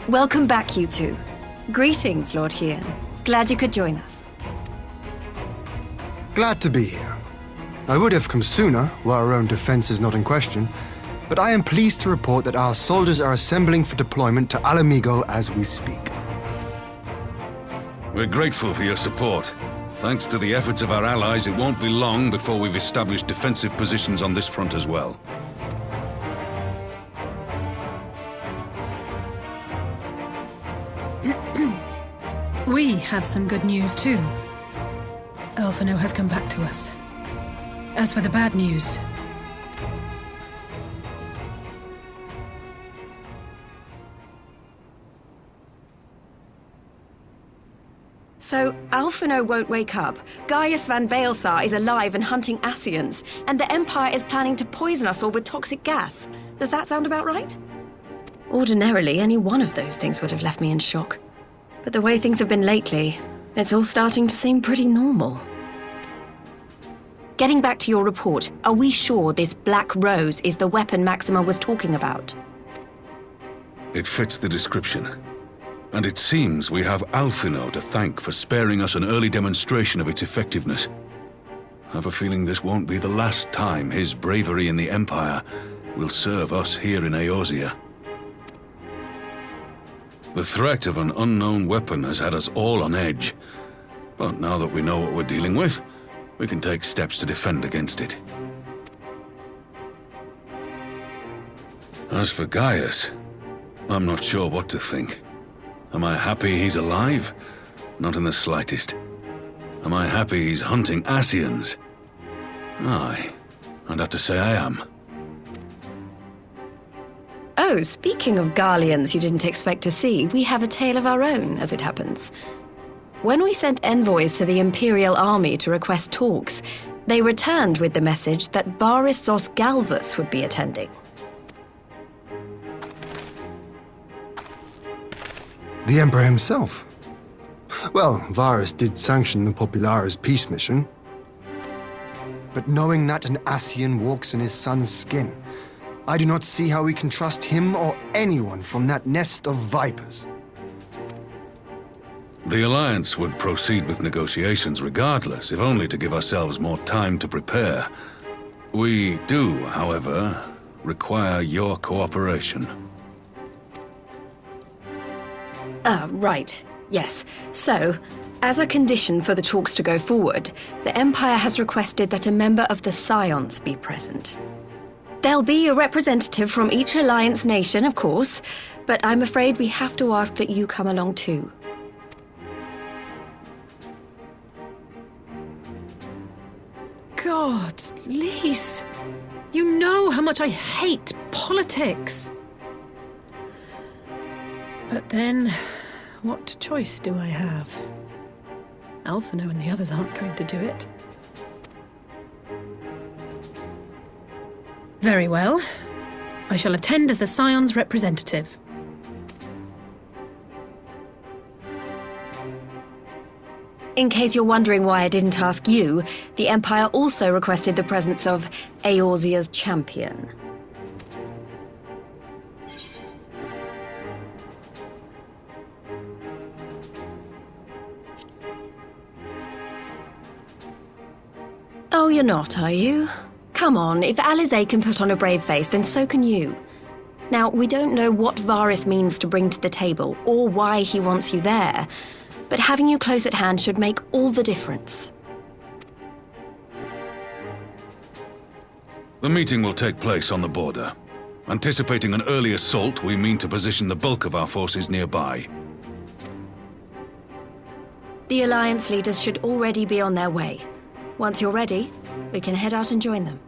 Welcome back, you two. Greetings, Lord Hien. Glad you could join us. Glad to be here. I would have come sooner, were our own defense is not in question, but I am pleased to report that our soldiers are assembling for deployment to Alamigo as we speak. We're grateful for your support. Thanks to the efforts of our allies, it won't be long before we've established defensive positions on this front as well. We have some good news too. Alphino has come back to us. As for the bad news... So, Alphino won't wake up, Gaius van Baelsar is alive and hunting Ascians, and the Empire is planning to poison us all with toxic gas. Does that sound about right? Ordinarily, any one of those things would have left me in shock. But the way things have been lately, it's all starting to seem pretty normal. Getting back to your report, are we sure this Black Rose is the weapon Maxima was talking about? It fits the description. And it seems we have Alphino to thank for sparing us an early demonstration of its effectiveness. I have a feeling this won't be the last time his bravery in the Empire will serve us here in Eorzea. The threat of an unknown weapon has had us all on edge. But now that we know what we're dealing with, we can take steps to defend against it. As for Gaius, I'm not sure what to think. Am I happy he's alive? Not in the slightest. Am I happy he's hunting Ascians? Aye, I'd have to say I am. Oh, speaking of Garleans you didn't expect to see, we have a tale of our own, as it happens. When we sent envoys to the Imperial Army to request talks, they returned with the message that Varys Zos Galvus would be attending. The Emperor himself. Well, Varys did sanction the Popularis peace mission. But knowing that an Ascian walks in his son's skin, I do not see how we can trust him or anyone from that nest of vipers. The Alliance would proceed with negotiations regardless, if only to give ourselves more time to prepare. We do, however, require your cooperation. Right. Yes. So, as a condition for the talks to go forward, the Empire has requested that a member of the Scions be present. There'll be a representative from each Alliance nation, of course, but I'm afraid we have to ask that you come along too. God, Lise, you know how much I hate politics. But then, what choice do I have? Alphino and the others aren't going to do it. Very well. I shall attend as the Scion's representative. In case you're wondering why I didn't ask you, the Empire also requested the presence of Eorzea's champion. Oh, you're not, are you? Come on, if Alisaie can put on a brave face, then so can you. Now, we don't know what Varys means to bring to the table, or why he wants you there, but having you close at hand should make all the difference. The meeting will take place on the border. Anticipating an early assault, we mean to position the bulk of our forces nearby. The Alliance leaders should already be on their way. Once you're ready, we can head out and join them.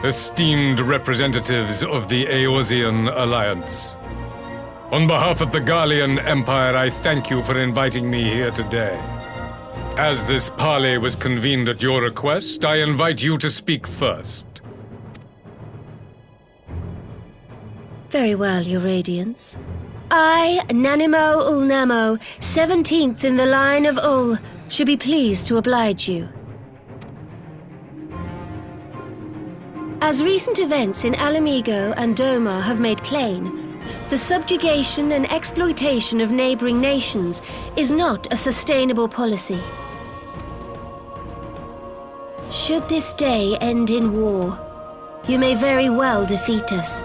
esteemed representatives of the Eorzean Alliance. On behalf of the Garlean Empire, I thank you for inviting me here today. As this parley was convened at your request, I invite you to speak first. Very well, Your Radiance. I, Nanimo Ulnamo, 17th in the line of Ul, should be pleased to oblige you. As recent events in Alamigo and Doma have made plain, the subjugation and exploitation of neighboring nations is not a sustainable policy. Should this day end in war, you may very well defeat us.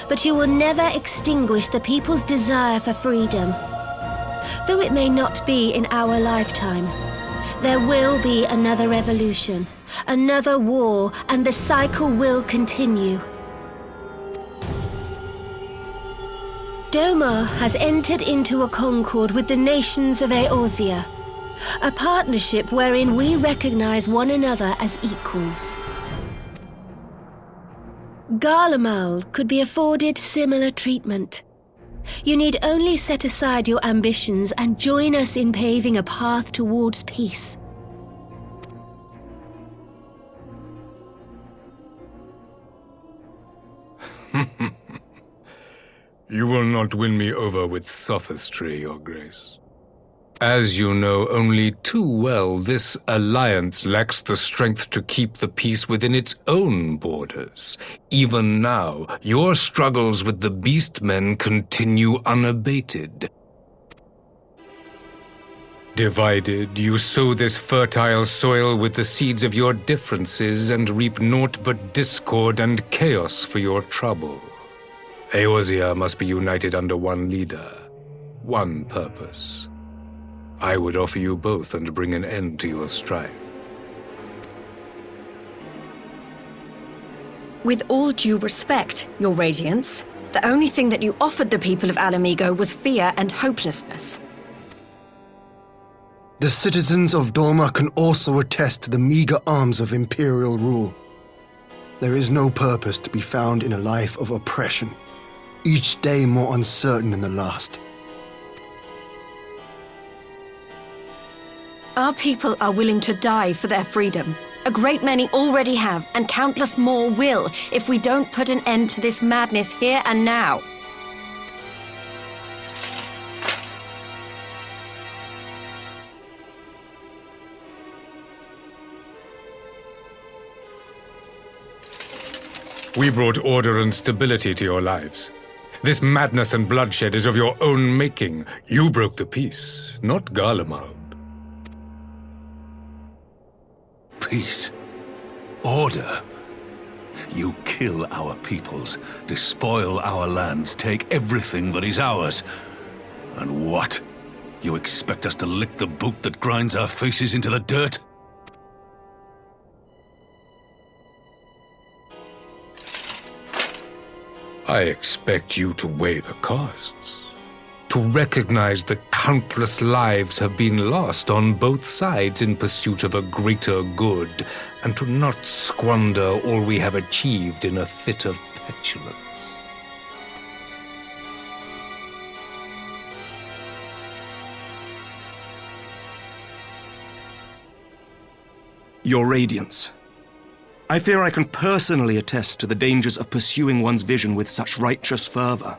But you will never extinguish the people's desire for freedom. Though it may not be in our lifetime, there will be another revolution, another war, and the cycle will continue. Doma has entered into a concord with the nations of Eorzea, a partnership wherein we recognize one another as equals. Garlemald could be afforded similar treatment. You need only set aside your ambitions and join us in paving a path towards peace. You will not win me over with sophistry, Your Grace. As you know only too well, this alliance lacks the strength to keep the peace within its own borders. Even now, your struggles with the Beastmen continue unabated. Divided, you sow this fertile soil with the seeds of your differences and reap naught but discord and chaos for your trouble. Eorzea must be united under one leader, one purpose. I would offer you both and bring an end to your strife. With all due respect, Your Radiance, the only thing that you offered the people of Alamigo was fear and hopelessness. The citizens of Doma can also attest to the meager arms of imperial rule. There is no purpose to be found in a life of oppression, each day more uncertain than the last. Our people are willing to die for their freedom. A great many already have, and countless more will, if we don't put an end to this madness here and now. We brought order and stability to your lives. This madness and bloodshed is of your own making. You broke the peace, not Garlemald. Peace. Order. You kill our peoples, despoil our lands, take everything that is ours. And what? You expect us to lick the boot that grinds our faces into the dirt? I expect you to weigh the costs. To recognize the countless lives have been lost on both sides in pursuit of a greater good, and to not squander all we have achieved in a fit of petulance. Your Radiance, I fear I can personally attest to the dangers of pursuing one's vision with such righteous fervor.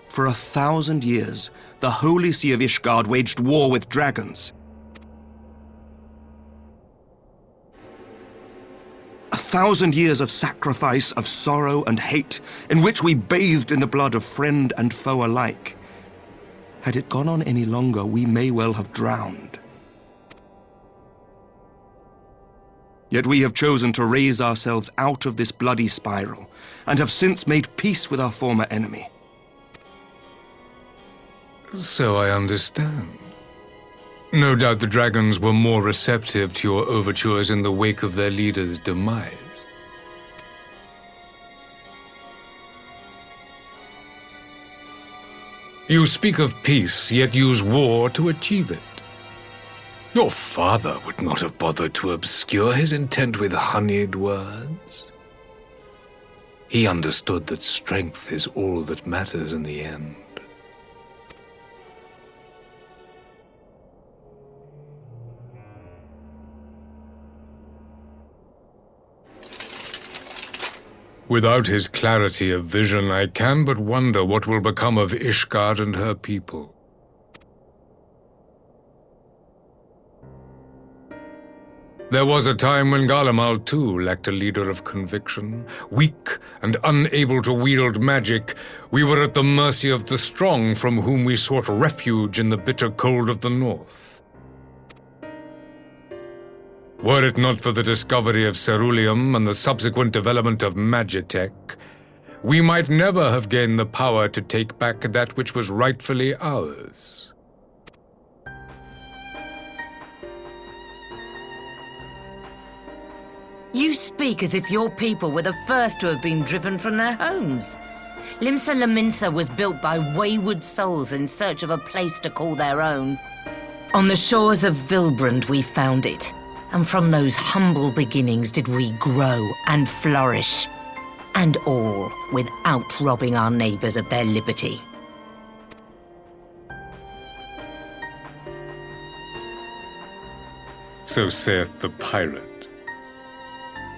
For 1,000 years, the Holy See of Ishgard waged war with dragons. 1,000 years of sacrifice, of sorrow and hate, in which we bathed in the blood of friend and foe alike. Had it gone on any longer, we may well have drowned. Yet we have chosen to raise ourselves out of this bloody spiral, and have since made peace with our former enemy. So I understand. No doubt the dragons were more receptive to your overtures in the wake of their leader's demise. You speak of peace, yet use war to achieve it. Your father would not have bothered to obscure his intent with honeyed words. He understood that strength is all that matters in the end. Without his clarity of vision, I can but wonder what will become of Ishgard and her people. There was a time when Garlemald too lacked a leader of conviction. Weak and unable to wield magic, we were at the mercy of the strong from whom we sought refuge in the bitter cold of the north. Were it not for the discovery of ceruleum and the subsequent development of Magitech, we might never have gained the power to take back that which was rightfully ours. You speak as if your people were the first to have been driven from their homes. Limsa Lominsa was built by wayward souls in search of a place to call their own. On the shores of Vilbrand we found it, and from those humble beginnings did we grow and flourish. And all without robbing our neighbors of their liberty. So saith the pirate.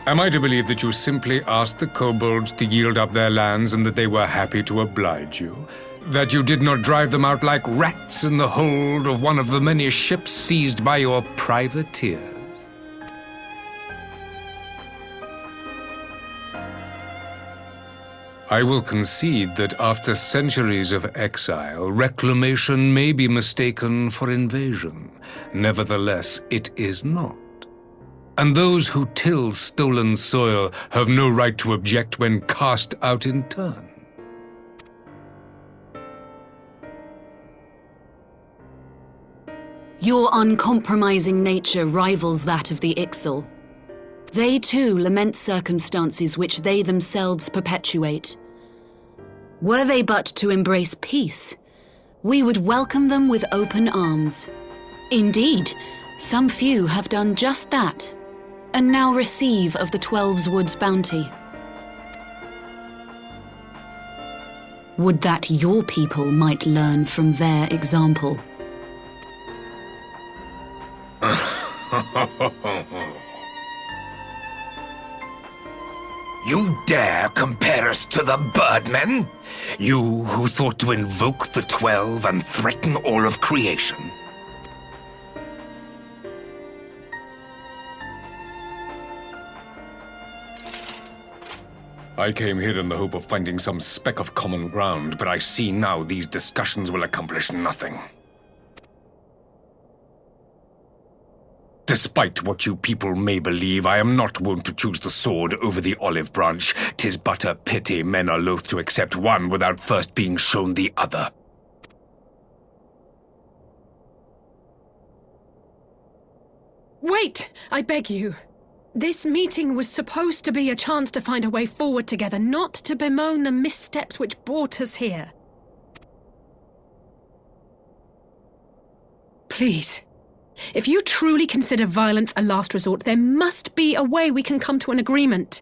Am I to believe that you simply asked the kobolds to yield up their lands and that they were happy to oblige you? That you did not drive them out like rats in the hold of one of the many ships seized by your privateers? I will concede that after centuries of exile, reclamation may be mistaken for invasion. Nevertheless, it is not. And those who till stolen soil have no right to object when cast out in turn. Your uncompromising nature rivals that of the Ixal. They too lament circumstances which they themselves perpetuate. Were they but to embrace peace, we would welcome them with open arms. Indeed, some few have done just that, and now receive of the 12's Wood's bounty. Would that your people might learn from their example. You dare compare us to the Birdmen? You who thought to invoke the 12 and threaten all of creation? I came here in the hope of finding some speck of common ground, but I see now these discussions will accomplish nothing. Despite what you people may believe, I am not wont to choose the sword over the olive branch. 'Tis but a pity men are loath to accept one without first being shown the other. Wait, I beg you. This meeting was supposed to be a chance to find a way forward together, not to bemoan the missteps which brought us here. Please, if you truly consider violence a last resort, there must be a way we can come to an agreement.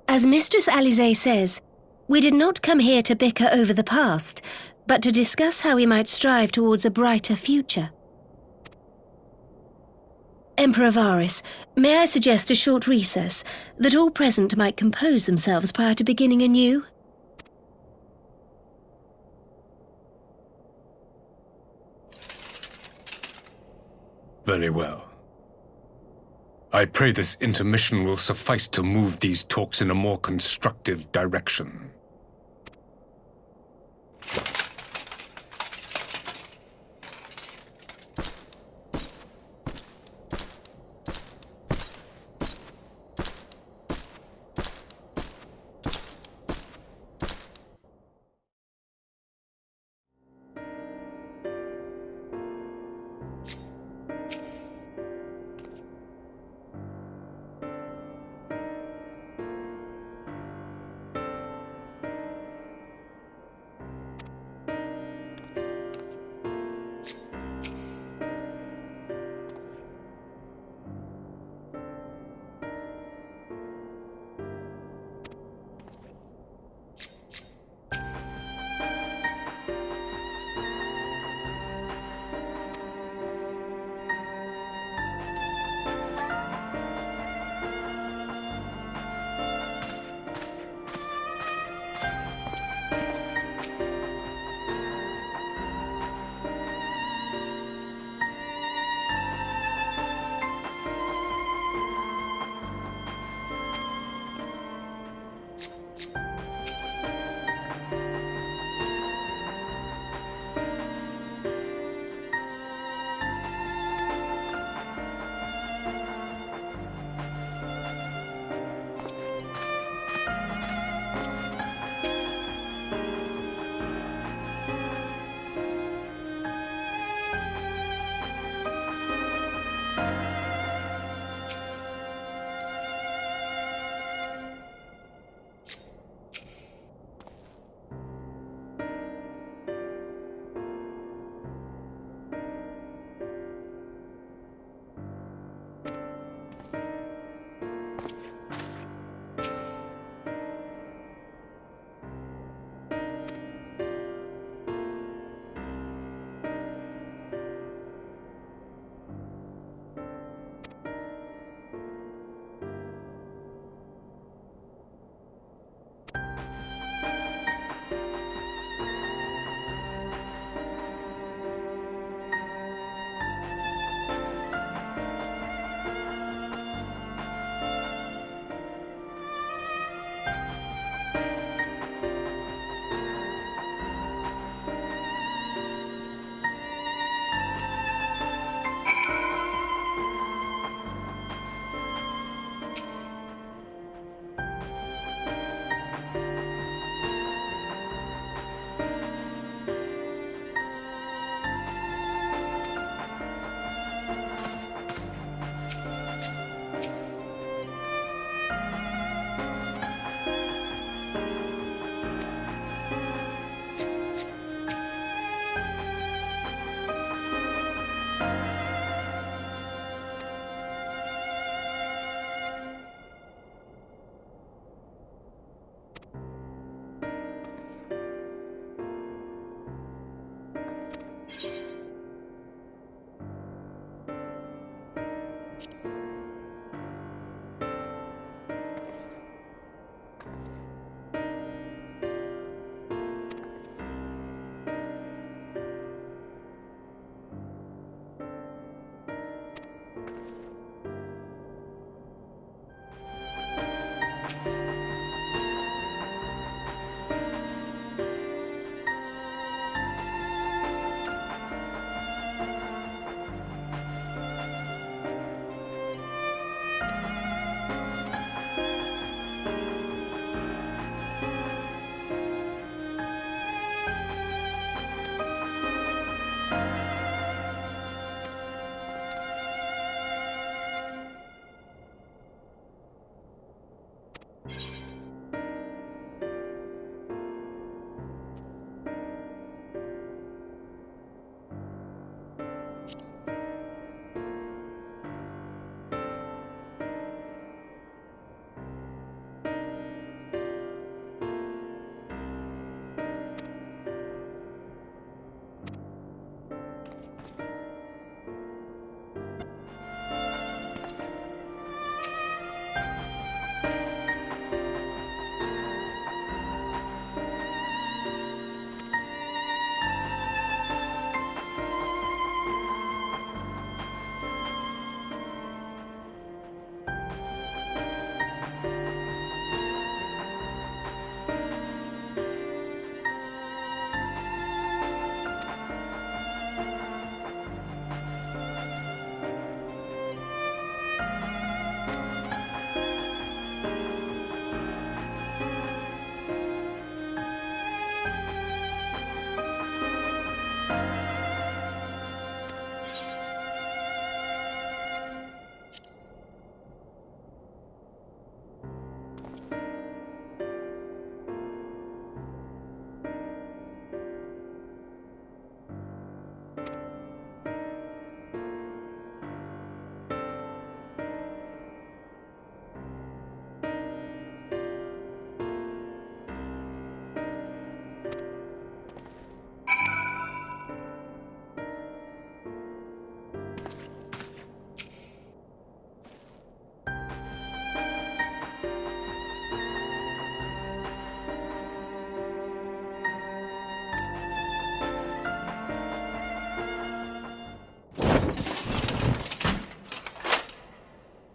As Mistress Alisaie says, we did not come here to bicker over the past, but to discuss how we might strive towards a brighter future. Emperor Varys, may I suggest a short recess, that all present might compose themselves prior to beginning anew? Very well. I pray this intermission will suffice to move these talks in a more constructive direction.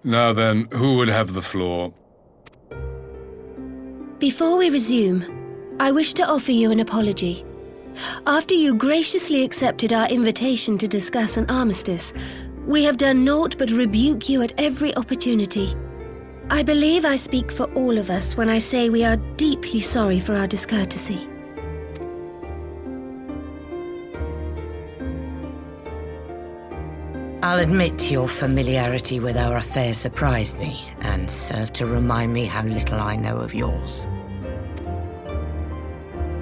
Now then, who would have the floor? Before we resume, I wish to offer you an apology. After you graciously accepted our invitation to discuss an armistice, we have done naught but rebuke you at every opportunity. I believe I speak for all of us when I say we are deeply sorry for our discourtesy. I'll admit your familiarity with our affairs surprised me, and served to remind me how little I know of yours.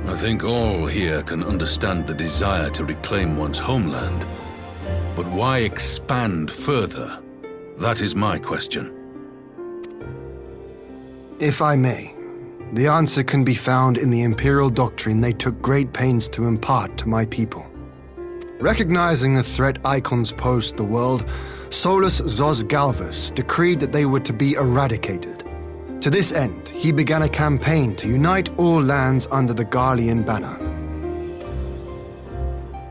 I think all here can understand the desire to reclaim one's homeland. But why expand further? That is my question. If I may, the answer can be found in the Imperial doctrine they took great pains to impart to my people. Recognizing the threat icons posed to the world, Solus Zos Galvus decreed that they were to be eradicated. To this end, he began a campaign to unite all lands under the Garlean banner.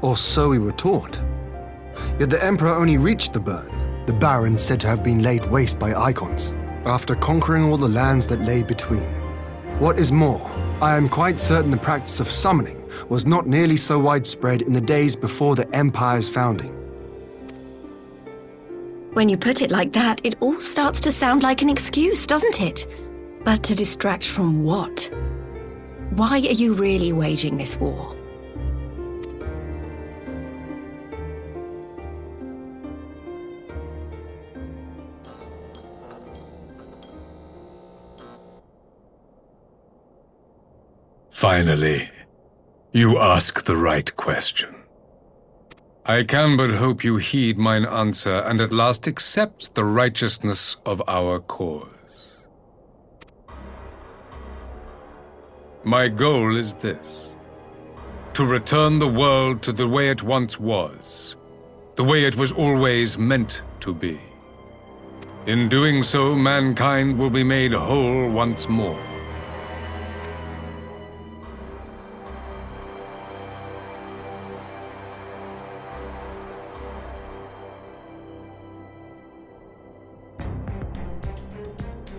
Or so we were taught. Yet the Emperor only reached the burn, the Baron said to have been laid waste by icons, after conquering all the lands that lay between. What is more, I am quite certain the practice of summoning was not nearly so widespread in the days before the Empire's founding. When you put it like that, it all starts to sound like an excuse, doesn't it? But to distract from what? Why are you really waging this war? Finally, you ask the right question. I can but hope you heed mine answer and at last accept the righteousness of our cause. My goal is this: to return the world to the way it once was, the way it was always meant to be. In doing so, mankind will be made whole once more.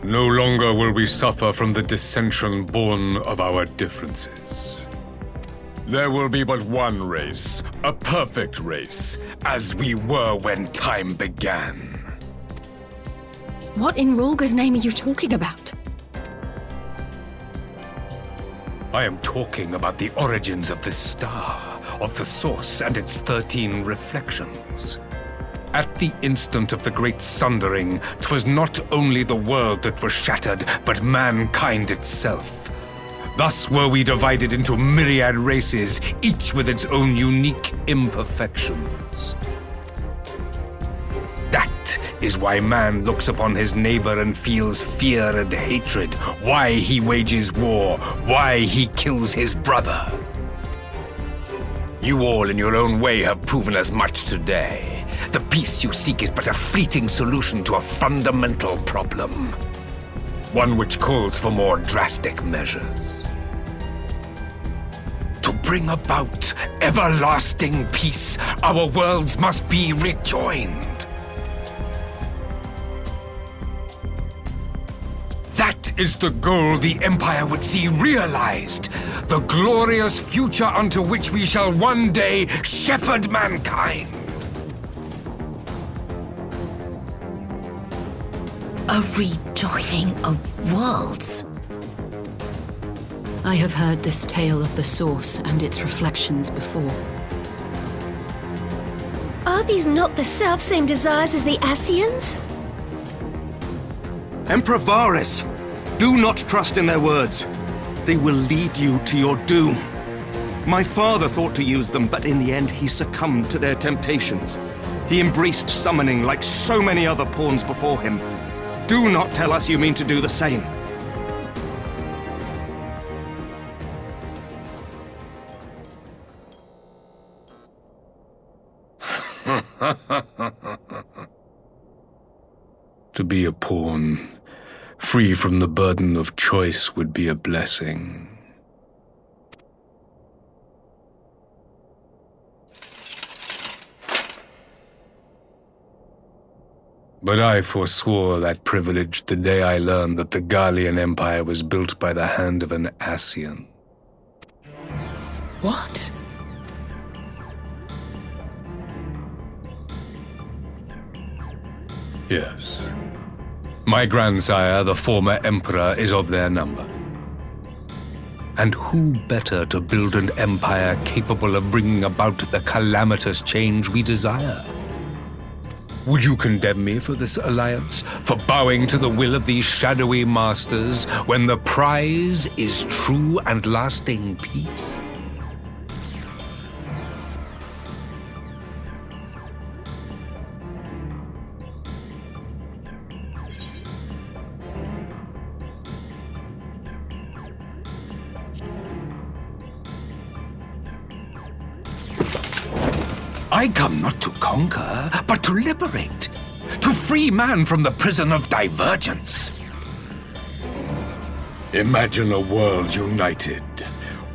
No longer will we suffer from the dissension born of our differences. There will be but one race, a perfect race, as we were when time began. What in Rulga's name are you talking about? I am talking about the origins of this star, of the source and its 13 reflections. At the instant of the great sundering, 'twas not only the world that was shattered, but mankind itself. Thus were we divided into myriad races, each with its own unique imperfections. That is why man looks upon his neighbor and feels fear and hatred, why he wages war, why he kills his brother. You all in your own way have proven as much today. The peace you seek is but a fleeting solution to a fundamental problem. One which calls for more drastic measures. To bring about everlasting peace, our worlds must be rejoined. That is the goal the Empire would see realized. The glorious future unto which we shall one day shepherd mankind. A rejoining of worlds? I have heard this tale of the source and its reflections before. Are these not the self-same desires as the Ascians? Emperor Varys, do not trust in their words. They will lead you to your doom. My father thought to use them, but in the end he succumbed to their temptations. He embraced summoning like so many other pawns before him. Do not tell us you mean to do the same. To be a pawn, free from the burden of choice, would be a blessing. But I forswore that privilege the day I learned that the Garlean Empire was built by the hand of an Ascian. What? Yes. My grandsire, the former emperor, is of their number. And who better to build an empire capable of bringing about the calamitous change we desire? Would you condemn me for this alliance? For bowing to the will of these shadowy masters when the prize is true and lasting peace? I come not to conquer, but to liberate. To free man from the prison of divergence. Imagine a world united.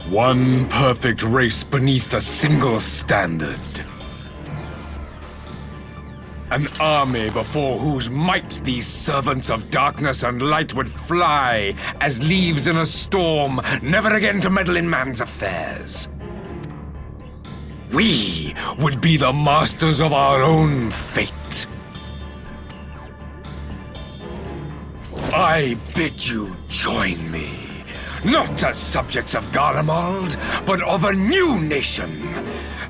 One perfect race beneath a single standard. An army before whose might these servants of darkness and light would fly as leaves in a storm, never again to meddle in man's affairs. We would be the masters of our own fate. I bid you join me, not as subjects of Garlemald, but of a new nation.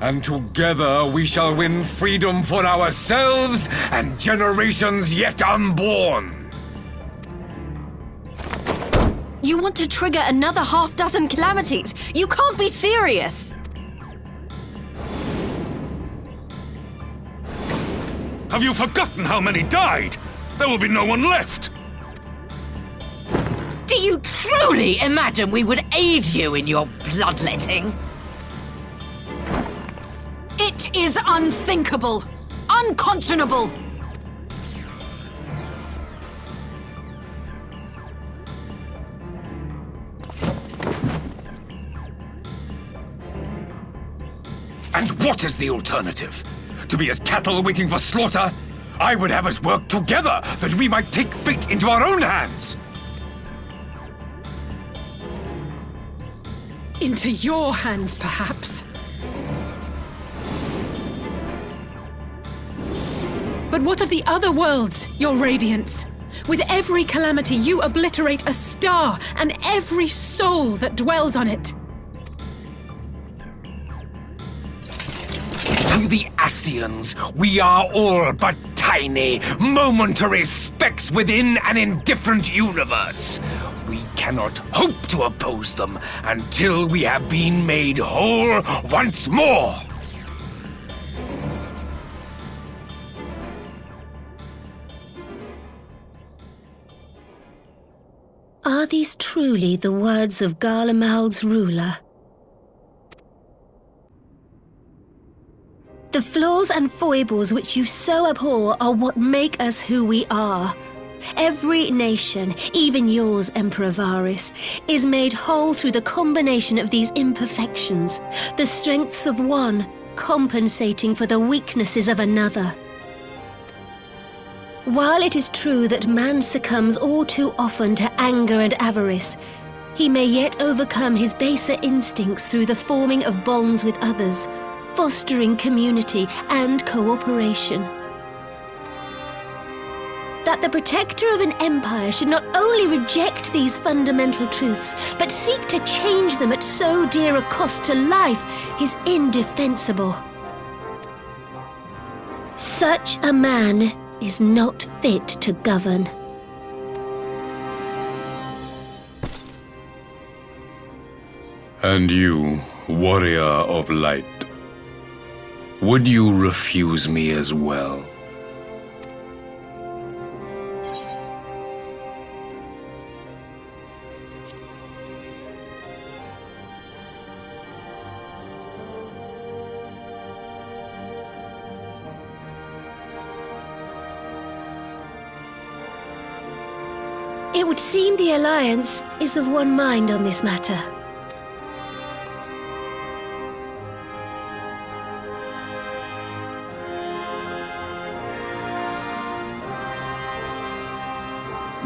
And together we shall win freedom for ourselves and generations yet unborn. You want to trigger another half-dozen calamities? You can't be serious! Have you forgotten how many died? There will be no one left! Do you truly imagine we would aid you in your bloodletting? It is unthinkable! Unconscionable! And what is the alternative? To be as cattle waiting for slaughter? I would have us work together that we might take fate into our own hands! Into your hands, perhaps. But what of the other worlds, your radiance? With every calamity, you obliterate a star and every soul that dwells on it. To the Ascians, we are all but tiny, momentary specks within an indifferent universe. We cannot hope to oppose them until we have been made whole once more. Are these truly the words of Garlemald's ruler? The flaws and foibles which you so abhor are what make us who we are. Every nation, even yours, Emperor Varys, is made whole through the combination of these imperfections, the strengths of one compensating for the weaknesses of another. While it is true that man succumbs all too often to anger and avarice, he may yet overcome his baser instincts through the forming of bonds with others, fostering community and cooperation. That the protector of an empire should not only reject these fundamental truths, but seek to change them at so dear a cost to life is indefensible. Such a man is not fit to govern. And you, warrior of light, would you refuse me as well? It would seem the Alliance is of one mind on this matter.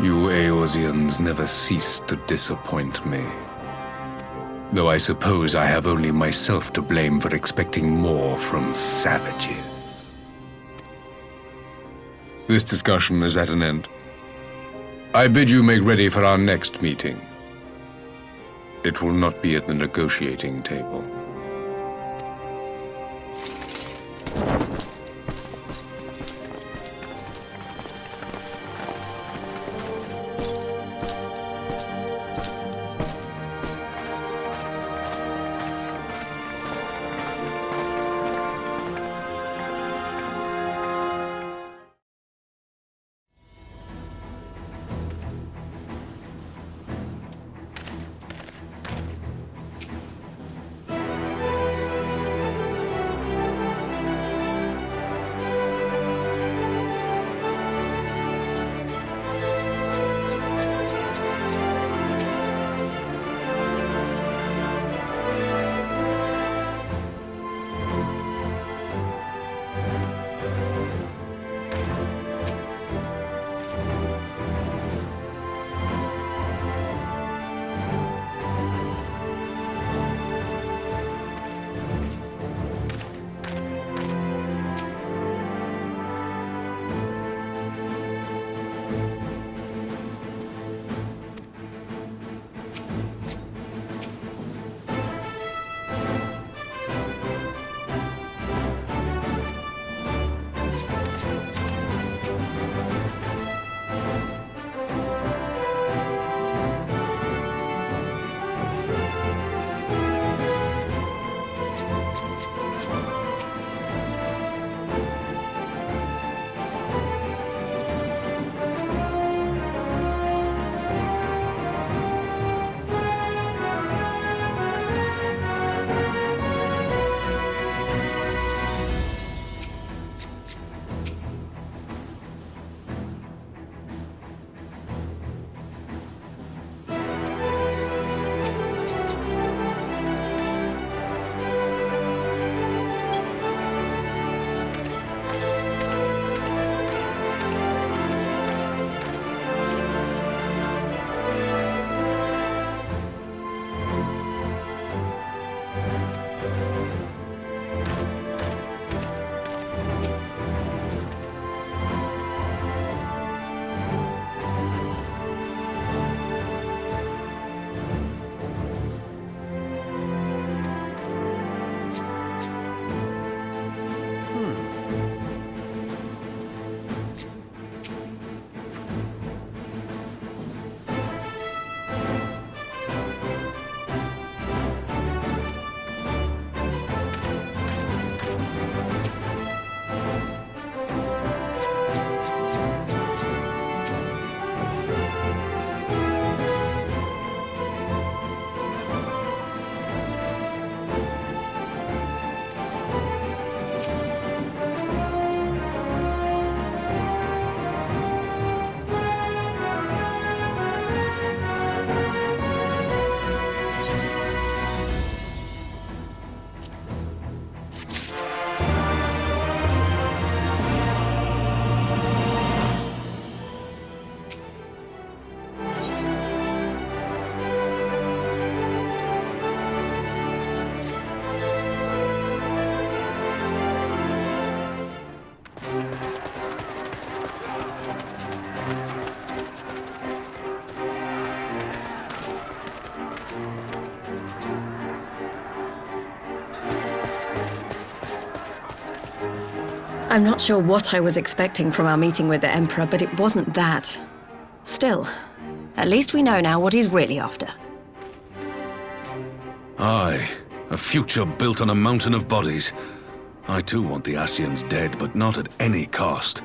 You Eorzeans never cease to disappoint me. Though I suppose I have only myself to blame for expecting more from savages. This discussion is at an end. I bid you make ready for our next meeting. It will not be at the negotiating table. I'm not sure what I was expecting from our meeting with the Emperor, but it wasn't that. Still, at least we know now what he's really after. Aye, a future built on a mountain of bodies. I too want the Ascians dead, but not at any cost.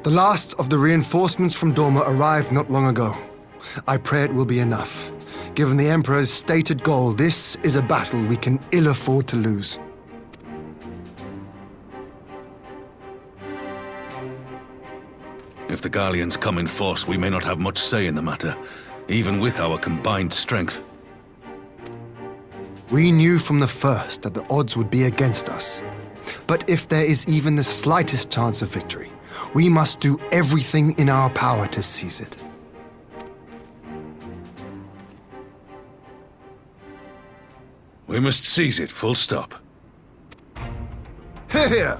The last of the reinforcements from Dorma arrived not long ago. I pray it will be enough. Given the Emperor's stated goal, this is a battle we can ill afford to lose. If the Garleans come in force, we may not have much say in the matter, even with our combined strength. We knew from the first that the odds would be against us. But if there is even the slightest chance of victory, we must do everything in our power to seize it. We must seize it, full stop. Here!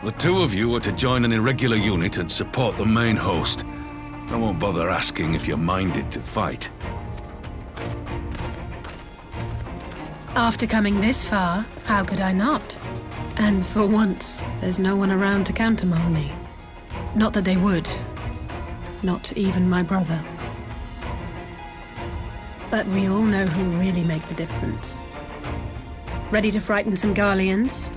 The two of you are to join an irregular unit and support the main host. I won't bother asking if you're minded to fight. After coming this far, how could I not? And for once, there's no one around to countermand me. Not that they would. Not even my brother. But we all know who really make the difference. Ready to frighten some Garleans?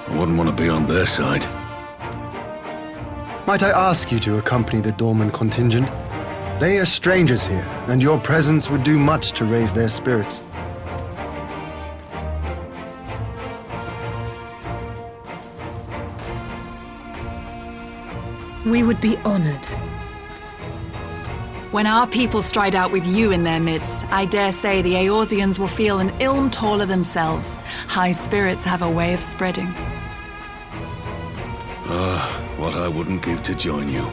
I wouldn't want to be on their side. Might I ask you to accompany the Dorman contingent? They are strangers here, and your presence would do much to raise their spirits. We would be honored. When our people stride out with you in their midst, I dare say the Eorzeans will feel an ilm taller themselves. High spirits have a way of spreading. What I wouldn't give to join you.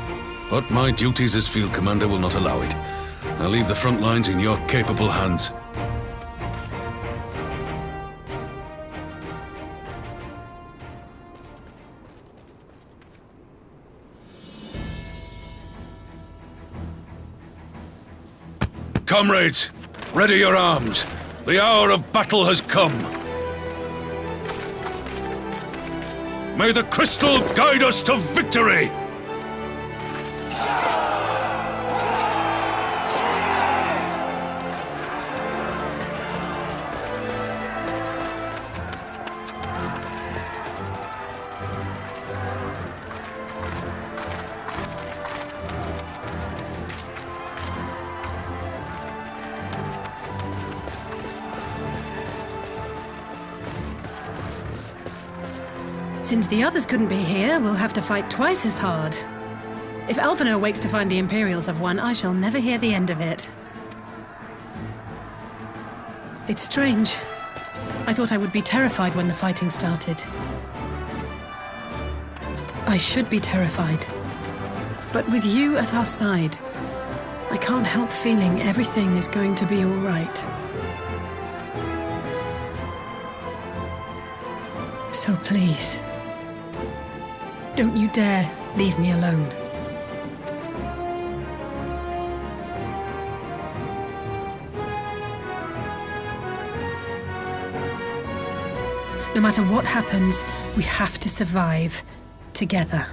But my duties as field commander will not allow it. I'll leave the front lines in your capable hands. Comrades, ready your arms. The hour of battle has come. May the crystal guide us to victory! Since the others couldn't be here, we'll have to fight twice as hard. If Alphinaud wakes to find the Imperials have won, I shall never hear the end of it. It's strange. I thought I would be terrified when the fighting started. I should be terrified. But with you at our side, I can't help feeling everything is going to be all right. So please, don't you dare leave me alone. No matter what happens, we have to survive together.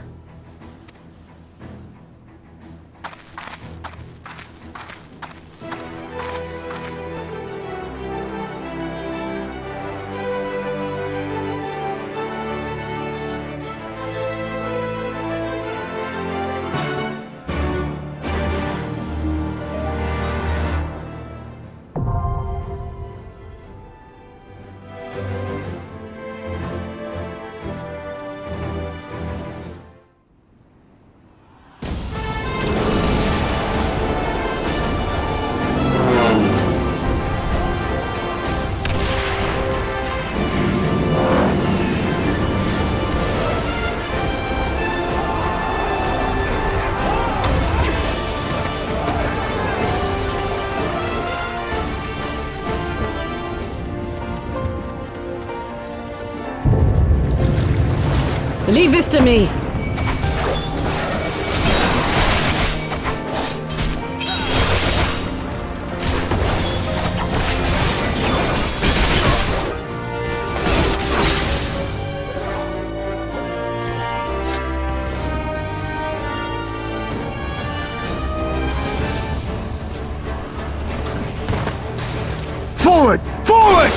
Leave this to me. Forward! Forward!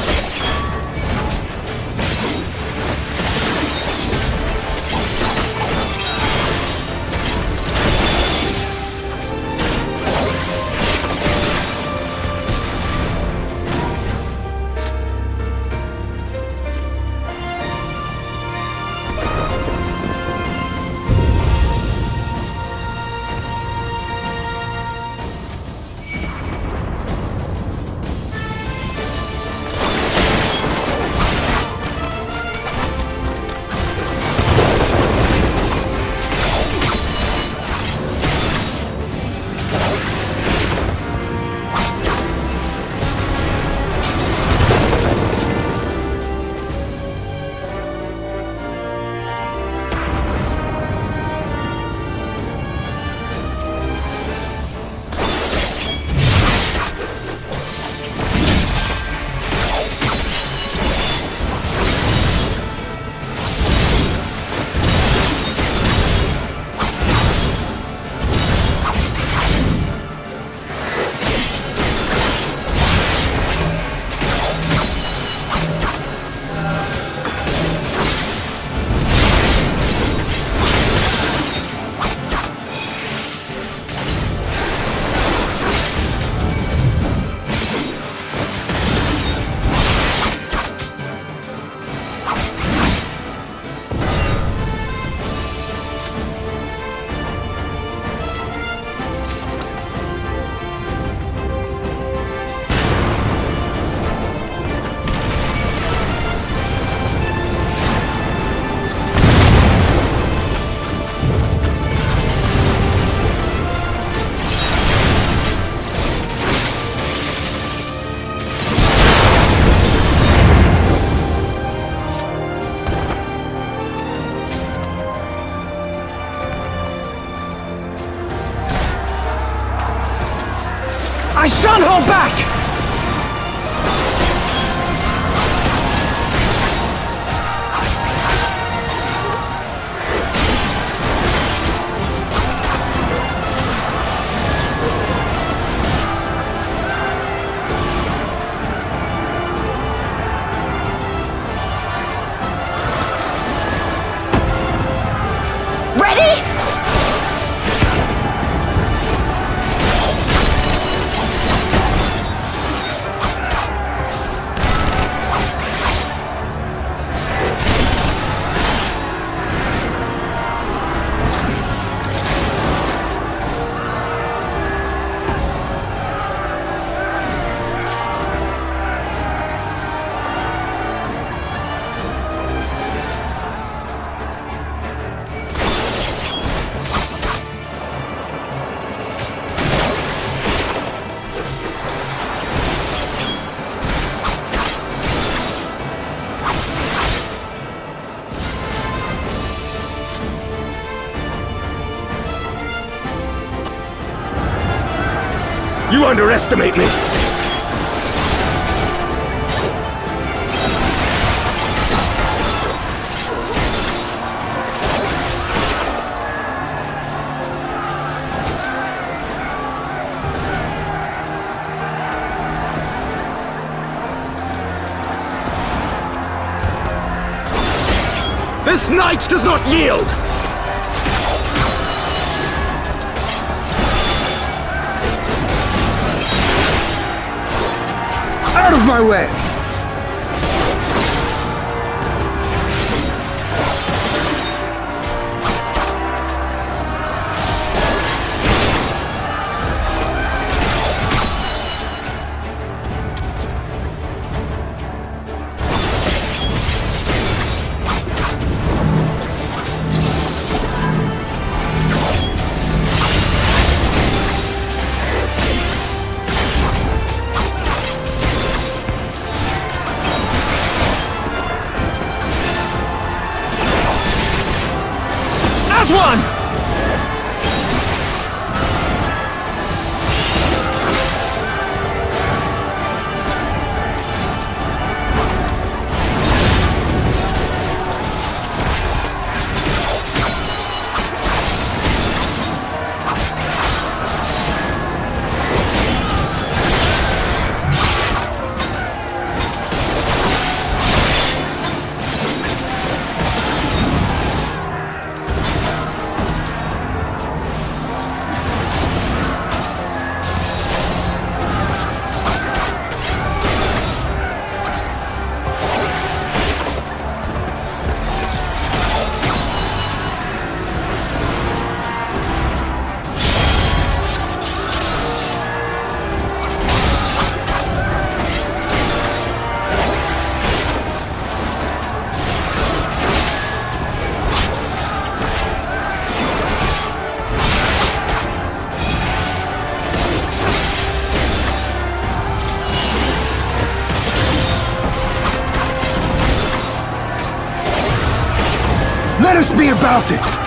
I shan't hold back! Ready? You underestimate me! This knight does not yield! Out of my way! Let us be about it!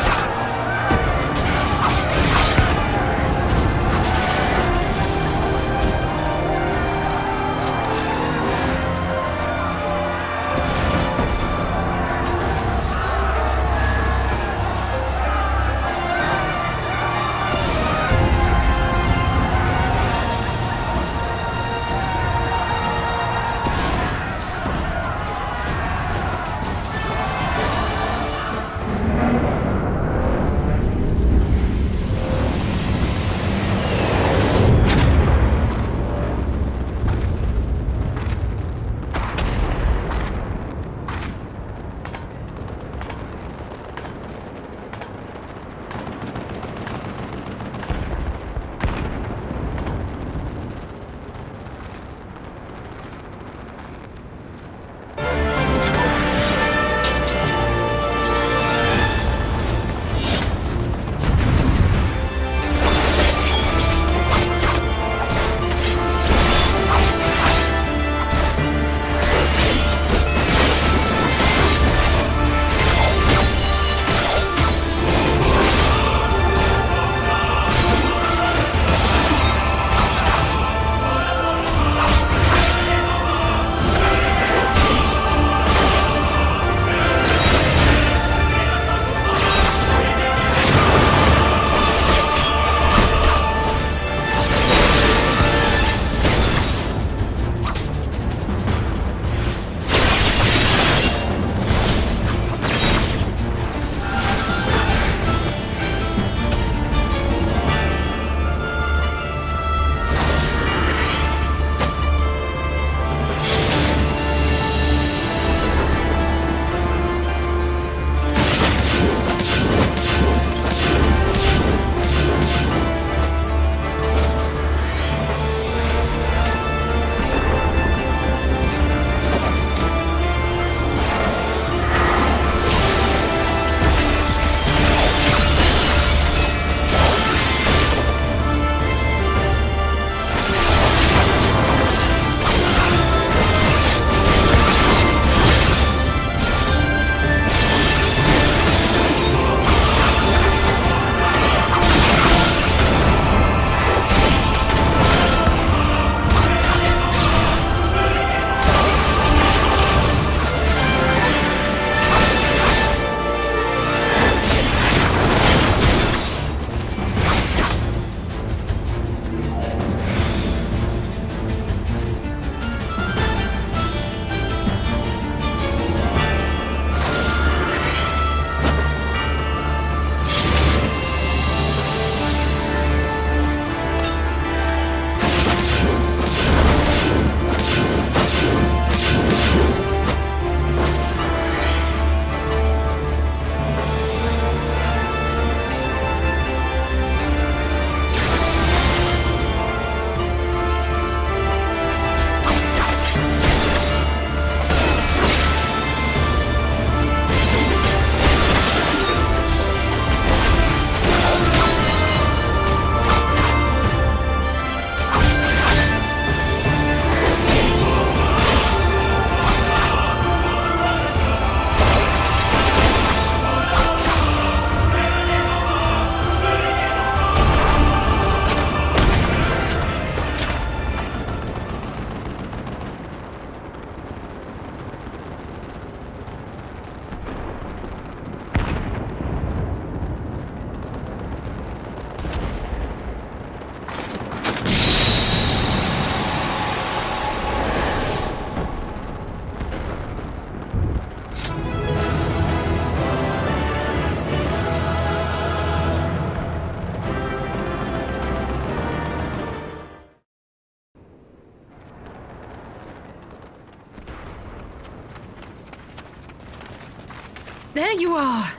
There you are,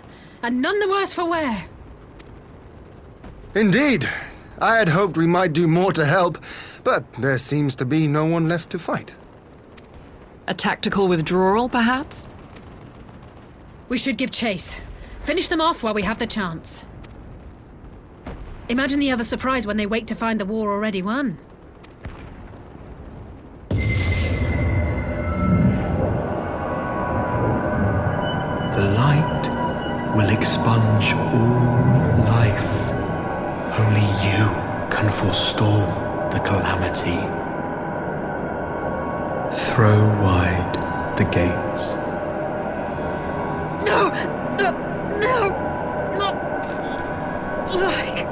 and none the worse for wear. Indeed. I had hoped we might do more to help, but there seems to be no one left to fight. A tactical withdrawal, perhaps? We should give chase. Finish them off while we have the chance. Imagine the other surprise when they wake to find the war already won. The light will you can forestall the calamity. Throw wide the gates. No! Not like...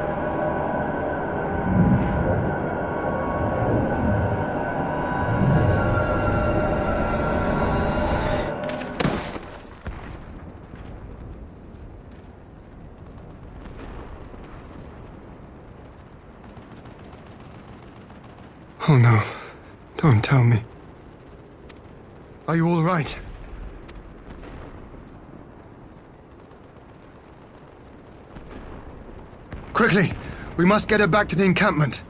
Oh no, don't tell me. Are you all right? Quickly, we must get her back to the encampment.